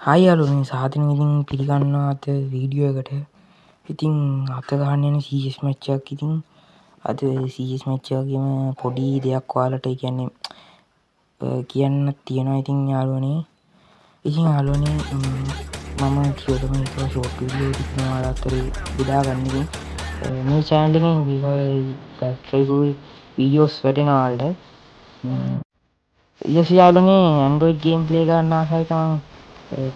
Hi යාළුවනේ සාදරයෙන් ඉතින් පිළිගන්නවා අද වීඩියෝ එකට. ඉතින් අත ගහන්න යන CS මැච් එකක්. ඉතින් අද CS මැච් එකේම පොඩි දෙයක් ඔයාලට කියන්නේ කියන්නත් තියෙනවා. ඉතින් යාළුවනේ මම කියවලම හිතුවා ෂෝට් වීඩියෝ ටිකක් ඔයාලා අතරේ බෙදා ගන්න. ඉතින් මේ channel එකෙන් වීඩියෝස් වැටෙනවා ඔයාලට. ඊට යාළුවනේ Android game play ගන්න ආසයි තමයි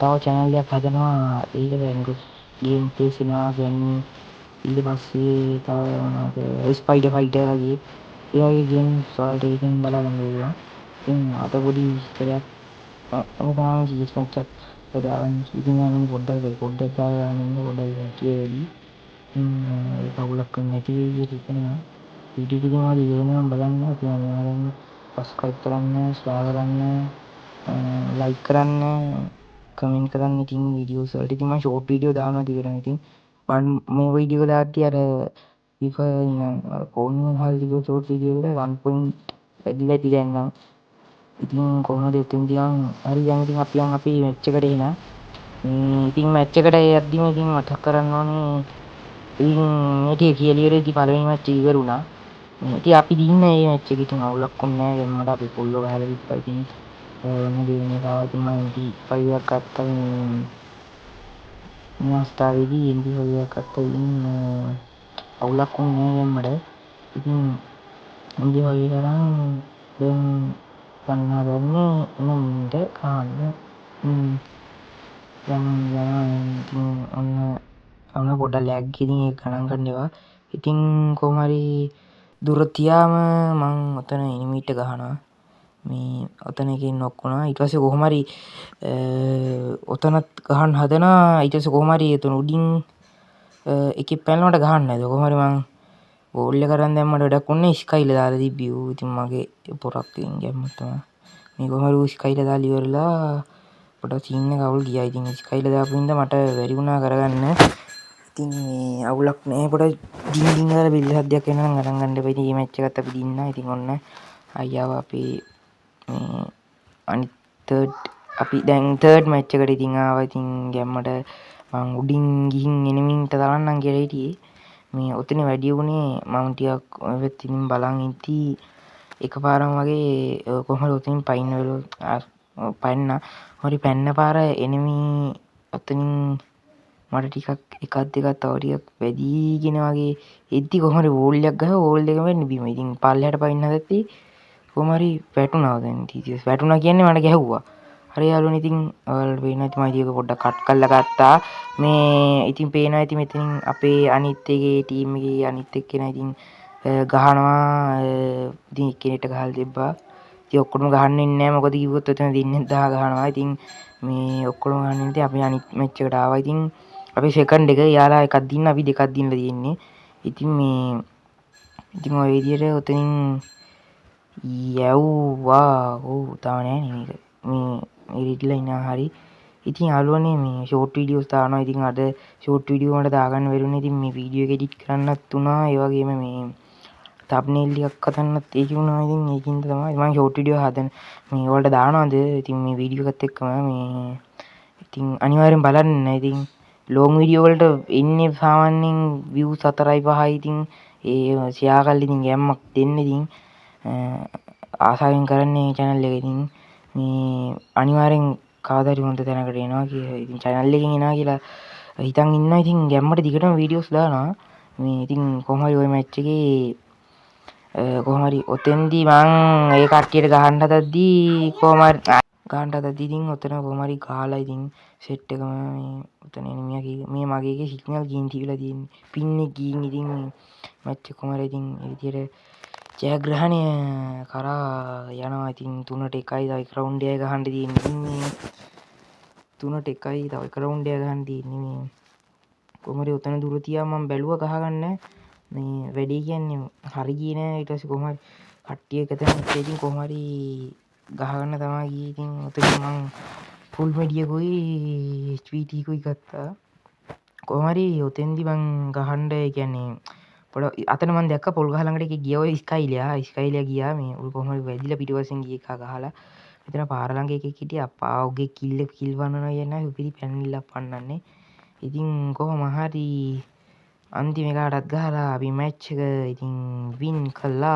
තව channel එකක් හදනවා. ඒක Android game play සිනවා කියන්නේ ඊට පස්සේ තව මොනවද ස්පයිඩර් ෆයිටර් වගේ ඒ වගේ ගේම්ස් වලට ඉතින් බලන්න පුළුවන්. ඉතින් අද පොඩි විස්තරයක් ඔබාම CS මැච් එකක් බෙදාගන්න. ඉතින් මම පොඩ්ඩක් ගාගෙන පොඩ්ඩක් කියවලි. කවුලක් නැති විදිහට ඉතනවා. වීඩියෝ ටික මාදි වෙනම බලන්න. ඉතින් සබස්ක්‍රයිබ් කරන්න, ෂෙයා කරන්න, ලයික් කරන්න, කමෙන්ට් කරන්න. ඉතින් වීඩියෝස් වලට ඉතින් මම ෂෝට් වීඩියෝ දානවා දිගටම. ඉතින් මම මේ වීඩියෝ දාද්දි අර කොහොමද හරි ෂෝට් වීඩියෝ එක 1 point වැඩිලා තියෙනවා. ඉතින් කොහොමද උතුම් දියන් හරි දැන් ඉතින් අපි මැච් එකට එන. ඉතින් මැච් එකට යද්දිම ඉතින් මතක් කරන්න ඕනේ ඉතින් මේකේ කියලියරේදී පළවෙනි මැච් එක ඉවරුණා. ඉතින් අපි දින්නේ මේ මැච් එක. ඉතින් අවුලක් වුණේ නැහැ. මට අපි පොල්ලෝ ගහලා ඉප්පා. ඉතින් මේ ගේම් එක ආවා. ඉතින් මම 95 එකක් ගත්තා. මේ අවස්ථාවේදී 95 එකක් ගත්තා. ඉතින් අවුලක් වුණේ නැහැ මට. ඉතින් 95 කරන් දැන් ගන්නවා දැන්නේ එනමින්ට කාන්න. දැන් ඉතින් ඔන්න පොඩ්ඩක් ලැග් ඉතින් ඒක ගණන් ගන්න එපා. ඉතින් කොහොම හරි දුර තියාම මං ඔතන එනිමීට ගහනවා. මේ ඔතන එකෙන් නොක් වුණා. ඊට පස්සේ කොහොම හරි ඔතනත් ගහන්න හදනවා. ඊට පස්සේ කොහොම හරි එතන උඩින් එකෙක් පැනනකොට ගහන්න නැද. කොහොම හරි මං ගෝල් එක කරන් දැම්මට වැඩක් වුණේ ස්කයිල දාලා තිබ්බි ඌ. ඉතින් මගේ පොරක් තියෙන ගැම්මක් තමයි. මේ කොහොම හරි ස්කයිල දාලා ඉවරලා පොඩක් සීන් එක අවුල් ගියා. ඉතින් ස්කයිල දාපු හින්දා මට බැරි වුණා කරගන්න. ඉතින් මේ අවුලක් නෑ. පොඩ ඩින් ඩින් ගාලා බෙල්ල සද්දයක් එනවා නම් ගණන් ගන්න එපා. ඉතින් මේ මැච් එකත් අපි දින්නා. ඉතින් ඔන්න අයියාව අපේ මේ අනිත් අපි දැන් තර්ඩ් මැච් එකට ඉතින් ආවා. ඉතින් ගැම්මට මං උඩින් ගිහින් එනිමින්ට තරන්නම් කියලා හිටියේ. මේ ඔතන වැඩි වුණේ මම ටිකක් ඔය පැත්තෙන් බලන් ඉඳී එකපාරම වගේ කොහොමද ඔතනින් පයින්න වෙලෝ පයින්නා. හරි පැන්න පාර එනිමි ඔතනින් මට ටිකක් එකක් දෙකක් තව ටිකක් වැඩිගෙන වගේ එද්දි කොහොම හරි වෝල් එකක් ගහලා වෝල් එකම වෙන්න බීම. ඉතින් පල්ලෙහාට පයින්න හදද්දී කොහොම හරි වැටුණා. දැන් TTS වැටුණා කියන්නේ මට ගැහුවා. හරි යාළුවනේ ඉතින් ඔයාලට පේනවා ඉතින් මම ඒක පොඩ්ඩක් කට් කරලා ගත්තා. මේ ඉතින් පේනවා ඉතින් මෙතනින් අපේ අනිත් එකේ ටීම් එකේ අනිත් එක්කෙනා ඉතින් ගහනවා. ඉතින් එක්කෙනෙක්ට ගහලා තිබ්බා. ඉතින් ඔක්කොම ගහන්න ඉන්නේ නැහැ. මොකද කිව්වොත් එතන දෙන්නේ 10 ගහනවා. ඉතින් මේ ඔක්කොම ගහන්න ඉඳි අපි අනිත් මැච් එකට ආවා. ඉතින් අපි සෙකන්ඩ් එක යාලා එකක් දින්න අපි දෙකක් දින්නලා තියෙන්නේ. ඉතින් ඔය විදියට ඔතනින් යව්වා. ඔව් තාම නෑ නේ මේ රිඩ්ලා ඉන්නා හරි. ඉතින් යාළුවනේ මේ ෂෝට් වීඩියෝස් දානවා. ඉතින් අද ෂෝට් වීඩියෝ මට දාගන්න බැරිුණේ. ඉතින් මේ වීඩියෝ එක එඩිට් කරන්නත් උනා. ඒ වගේම මේ තම්බ්නේල් ටිකක් හදන්නත් ඒක වුණා. ඉතින් ඒකින්ද තමයි මම ෂෝට් වීඩියෝ හදන මේ වලට දානවාද. ඉතින් මේ වීඩියෝ එකත් එක්කම මේ ඉතින් අනිවාර්යෙන් බලන්න. ඉතින් ලොං වීඩියෝ වලට එන්නේ සාමාන්‍යයෙන් views 4යි 5යි. ඉතින් ඒ ෂෙයා කරලා ඉතින් ගැම්මක් දෙන්න. ඉතින් ආසාවෙන් කරන්නේ channel එක. ඉතින් මේ අනිවාර්යෙන් කවදා හරි හොඳ තැනකට එනවා කියලා. ඉතින් channel එකෙන් එනවා කියලා හිතන් ඉන්නවා. ඉතින් ගැම්මට දිගටම වීඩියෝස් දානවා. මේ ඉතින් කොහොම හරි ওই මැච් එකේ කොහොම හරි ඔතෙන්දී මං ඒ කට්ටියට ගහන්න හදද්දී කොහොම හරි ගහන්න හදද්දී ඉතින් ඔතන කොහොම හරි ගහලා ඉතින් සෙට් එකම මේ ඔතන එනිමියා මේ මගේ එකේ සිග්නල් ගින් තියලා තියෙන්නේ. පින් එක ගින්. ඉතින් මේ මැච් එක කොහොම හරි ඉතින් ඒ විදියට ජයග්‍රහණය කරා යනවා. ඉතින් 3ට 1යි තව එක රවුන්ඩ් එකයි ගහන්න තියෙන්නේ. ඉතින් මේ 3ට 1යි තව එක රවුන්ඩ් එකක් ගහන්න තියෙන්නේ. මේ කොහොම හරි ඔතන දුර තියා මම බැලුවා ගහගන්න. මේ වැඩි කියන්නේ හරි ගියේ නෑ. ඊට පස්සේ කොහොම හරි කට්ටිය එකතැන ඉතින් කොහොම හරි ගහගන්න තමයි ගියේ. ඉතින් ඔතන මං ෆුල් මෙඩියකුයි HVT කුයි ගත්තා. කොහොම හරි ඔතෙන්දි මං ගහන්න කියන්නේ පොඩ අතන මම දැක්ක පොල් ගහ ළඟට එක ගියා. ඔය ස්කයිලියා ගියා. මේ උල් කොහොම හරි වැදිලා පිටිපස්සෙන් ගිය එක ගහලා මෙතන පාර ළඟ එකෙක් හිටියා. අප්පා උගේ කිල්ල පන්නනවා කියන සුපිරි පැනවිල්ලක් පන්නන්නේ. ඉතින් කොහොම හරි අන්තිම එකටත් ගහලා අපි මැච් එක ඉතින් වින් කළා.